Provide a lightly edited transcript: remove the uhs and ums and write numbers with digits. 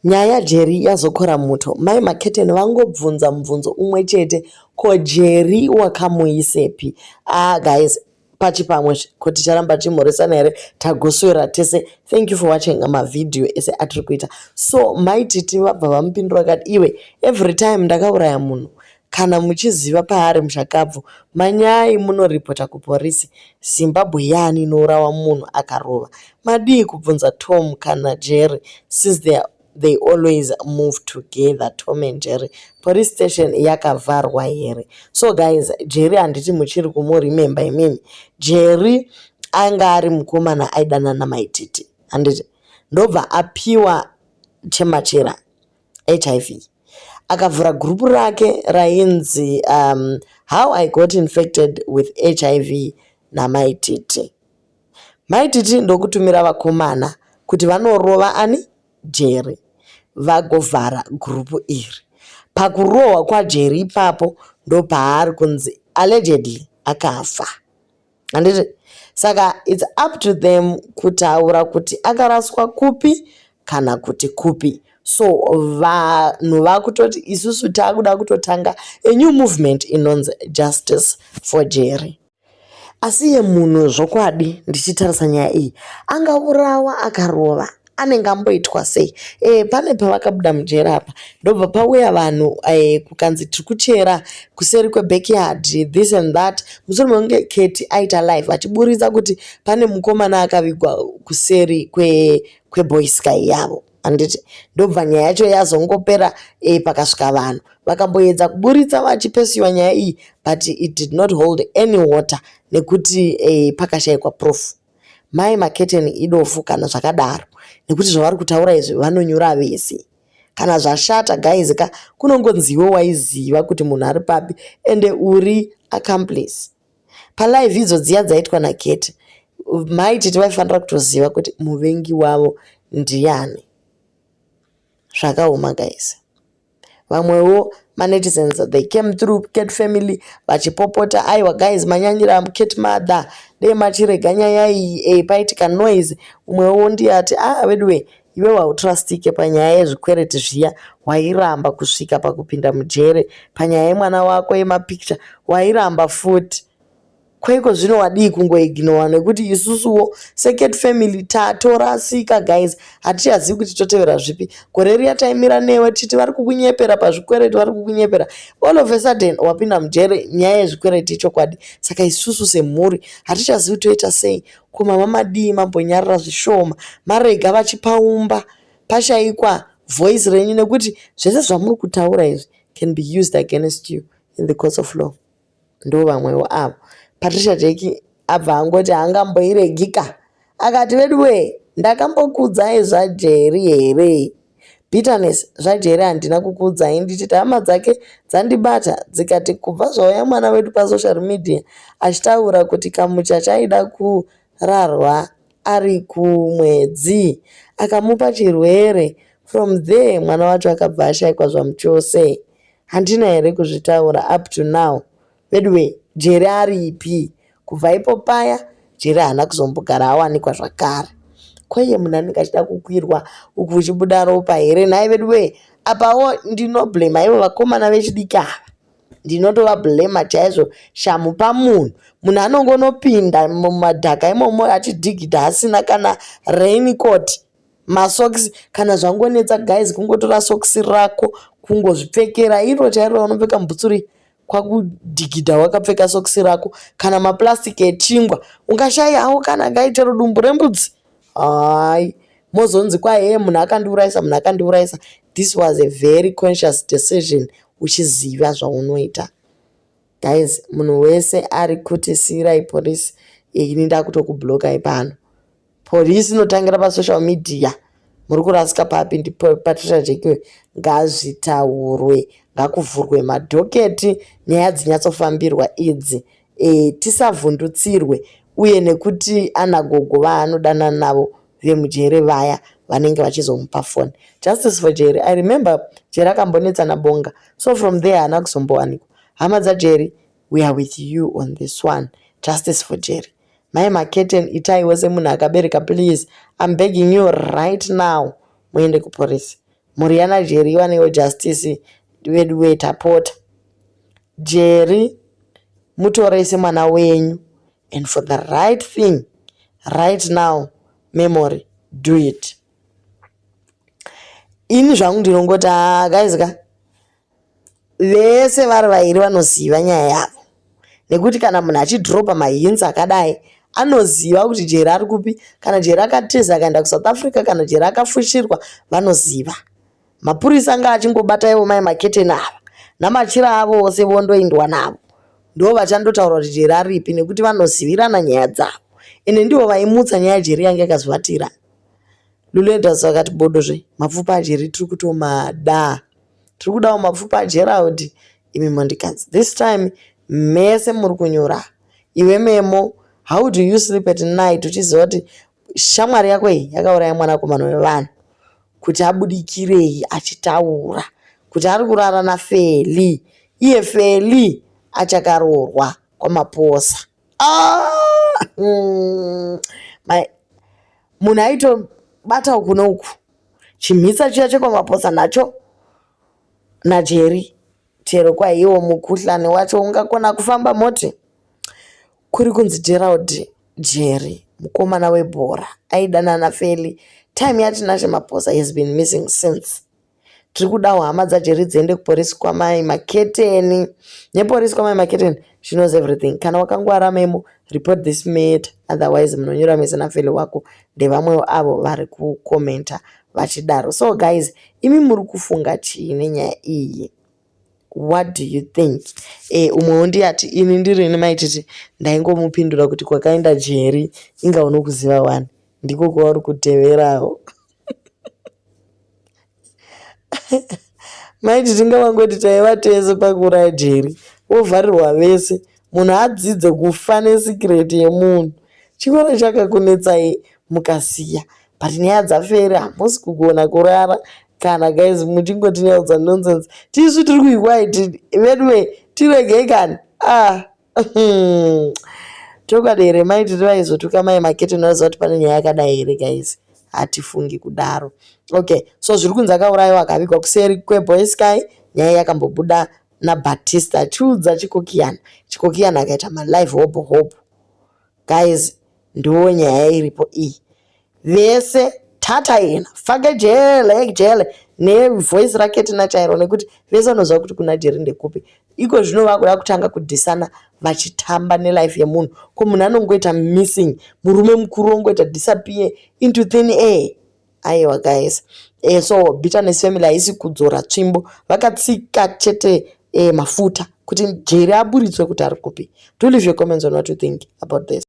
Nyaya Jerry yazokora muto. Mai Maketen vangobvunza mubvunzo umwe chete, ko Jerry wakamuisepi? Guys, pachipamwe kuti charamba chimhoresana here tagoswera tese. Thank you for watching my video ese atiri kuita. So mai titi vabva vamupindura vakati, iwe every time ndakauraya munhu kana muchiziva paari muchakabvu manyai munoripota kuporisi. Zimbabwe yani inourawa munhu akarova? Madii kubvunza Tom kana Jerry since they always move together, Tom and Jerry. Police station yakavarwa here. So guys, Jerry handiti muchiri kumuremember imimi. Jerry anga ari mukomana aidanana maititi. Handiti ndobva apiwa chemachera HIV. Akavhura gurupu rake rainzi How I Got Infected with HIV namaititi. Maititi ndokutumira vakomana kuti vanorova ani Jerry vagovhara gurupu iri. Pakurohwa kwaJerry ipapo ndo paari kunzi allegedly akafa. Handiti saka it's up to them kutaura kuti akaraswa kupi kana kuti kupi. So vanhu vakutoti isusu takuda kutotanga a new movement inonzi Justice for Jerry. Asi ye munhu zvokwadi ndichitarisa nyaya iyi angaurawa akarova anenge amboitwa sei? Pane pavakabuda mujeri apa ndobva pauya vanhu kukanzi tiri kuchera kuseri kwebackyard this and that. Musoro munge Keti aita live achiburitsa kuti pane mukomana akavigwa kuseri kweboy sky yavo. Handiti ndobva nyaya yacho yazongopera pakasvika vanhu vakamboedza kuburitsa vachipesiwa nyaya iyi but it did not hold any water nekuti pakashayikwa proof. Mai Maketen idofu kana zvakadaro nekuti zvavari kutaura izvi vanonyura vese. Kana zvashata guys kunongonziwe waiziva kuti munhu ari papi ende uri accomplice. Palive idzo dziya dzaitwa naKeti mai titi vaifanira kutoziva kuti muvengi wavo ndiani. Zvakaoma guys. Vamwewo manetizens they came through Ket family vachipopota aiwa guys manyanyira Ket mother dei machirega nyaya iyi paitika noise. Umwewo ndiye ati vedwe iwe wautrustike panyaya yezvikwereti zviya wairamba kusvika pakupinda mujere panyaya yemwana wako yemapicture wairamba futi. Kwaiko zvino wadii kungoignora nekuti isusuwo Ket family tatorasika guys hatichazivi kuti totevera zvipi. Gore riya taimira newe titi vari kukunyepera pazvikwereti vari kukunyepera all of a sudden wapinda mujere nyaya yezvikwereti chokwadi. Saka isusu semhuri hatichazivi toita sei. Ko mama madii mambonyarira zvishoma marega vachipaumba pashayikwa voice renyu nekuti zvese zvamuri kutaura izvi can be used against you in the course of law. Ndo vamwewo avo. Patricia Jeki abva angoti haangamboiregika akati vedwe ndakambokudzai zvaJerry here. Bitterness zvaJerry handina kukudzai ndichiti hama dzake dzandibata dzikati kubva zvauya mwana wedu pasocial media achitaura kuti kamucha chaida kurarwa ari kumwedzi akamupa chirwere. From there mwana wacho akabva ashayikwa zvamuchose. Handina here kuzvitaura up to now. Vedwe Jerry aripi? Kubva ipo paya Jerry haana kuzombogara awanikwa zvakare. Kwaiye munhu anenge achida kukwirwa uku uchibuda ropa here. Nhai vedwe apawo ndinoblema ivo vakomana vechidiki ava. Ndinotovablema chaizvo shamu pamunhu. Munhu anongonopinda mumadhaka imomo achidhigidha asina kana raincoat masokisi kana zvangonetsa guys kungotora sokisi rako kungozvipfekera iro chairo unopfeka mbutsuri kwakudhigidha wakapfeka sokisi rako kana maplastiki echingwa ungashayawo kana gaitero dumbu rembudzi. Hai mozonzi kwaiye munhu akandiuraisa munhu akandiuraisa. This was a very conscious decision uchiziva zvaunoita. Guys munhu wese ari kuti sirai polisi ini ndakutokublokai pano. Polisi inotangira pasocial media. Muri kurasika papi ndi Patricia Jeki ngazvitaurwe ngakuvhurwe madhoketi nyaya dzinyatsofambirwa idzi tisavhundutsirwe uye nekuti anagogo vaanodana navo vemujere vaya vanenge vachizomupa foni. Justice for Jerry. I remember Jerry akambonetsana bonga. So from there haana kuzombowanikwa. Hama dzaJerry, we are with you on this one. Justice for Jerry. Mai Maketen itai wese munhu akabereka please. I'm begging you right now. Muende kupolisi. mhuri yanaJerry iwanewo justice wedu wetapota. Jerry mutore semwana wenyu, and for the right thing right now, memory, do it. Ini zvangu ndinongoti guys vese vari vairi vanoziva nyaya yavo, nekuti kana munhu achidropa mahinzi akadai anoziva kuti Jerry ari kupi. Kana Jerry akateza akaenda kuSouth Africa, kana Jerry akafushirwa, vanoziva. Mapurisa anga achingobata ivo mai maketeni ava namachira avo ose vondoindwa navo, ndo vachandotaura kuti Jerry aripi, nekuti vanozivirana nyaya dzavo, ende ndivo vaimutsa nyaya Jerry yange akazovatira. Lulendas vakati bodozve mapfupa aJerry tiri kutomada, tiri kudawo mapfupa aGerald. Imi mondikadzi, this time mese muri kunyora. Iwe Memo, how do you sleep at night uchiziva kuti shamwari yako iyi yakauraya mwanakomana wevanhu, kuti abudikirei achitaura kuti ari kurara naFeli, iye Feli achakarorwa kwamaposa. Munhu aitobata uku nouku, chimhitsa chiya chekwamaposa nacho naJerry, chero kwaiwo mukuhlani wacho ungakona kufamba moti. Kuri kunzi Gerald Jerry mukomana webhora aidana naFeli, time yatinashe maposa has been missing since. Tiri kudawo hama dzaJerry dziende kupolisi kwamai maketeni, nepolisi kwamai maketeni she knows everything. Kana wakangwara Memo, report this mate, otherwise munonyura mese naFeli wako ndevamwewo avo vari kukomenta vachidaro. So guys, imi muri kufunga chii nenyaya iyi? What do you think? Umwe ndiyati ini ndirini maititi ndaingomupindura kuti kwakaenda Jerry inga unokuziva wani ndiko kwauri kuteverawo. Maiti tingavangoti taiva tese pakuuraya Jerry wovharirwa vese, munhu adzidze kufa nesikireti yemunhu. Chikoro chakakunetsai mukasiya, but nyaya dzaFeri hamusi kugona kurara kana guys muchingotinyaudza nonsense. Tisu tiri kuikwaiti veduwe tiregei kani. Tokadere maiti tivaizotuka mai maketi unoziva kuti pane nyaya yakadai here guys, hatifungi kudaro. Okay, so zviri kunzi akaurayiwa akavigwa kuseri kweBoy Sky. Nyaya yakambobuda naBatista achiudza Chikokiyana akaita malive hobo guys, ndo nyaya iripo iyi. Vese tata ina fake jele nevoice rake tina chairo, nekuti vese vanoziva kuti kuna Jerry ndekupi. Iko zvino vakuda kutanga kudhisana vachitamba nelife yemunhu, ko munhu anongoita missing, murume mukuru ongoita disappear into thin air. Aiwa guys, so bitterness family haisi kudzora tsvimbo, vakatsika chete mafuta kuti Jerry aburitswe kuti ari kupi. Do leave your comments on what you think about this.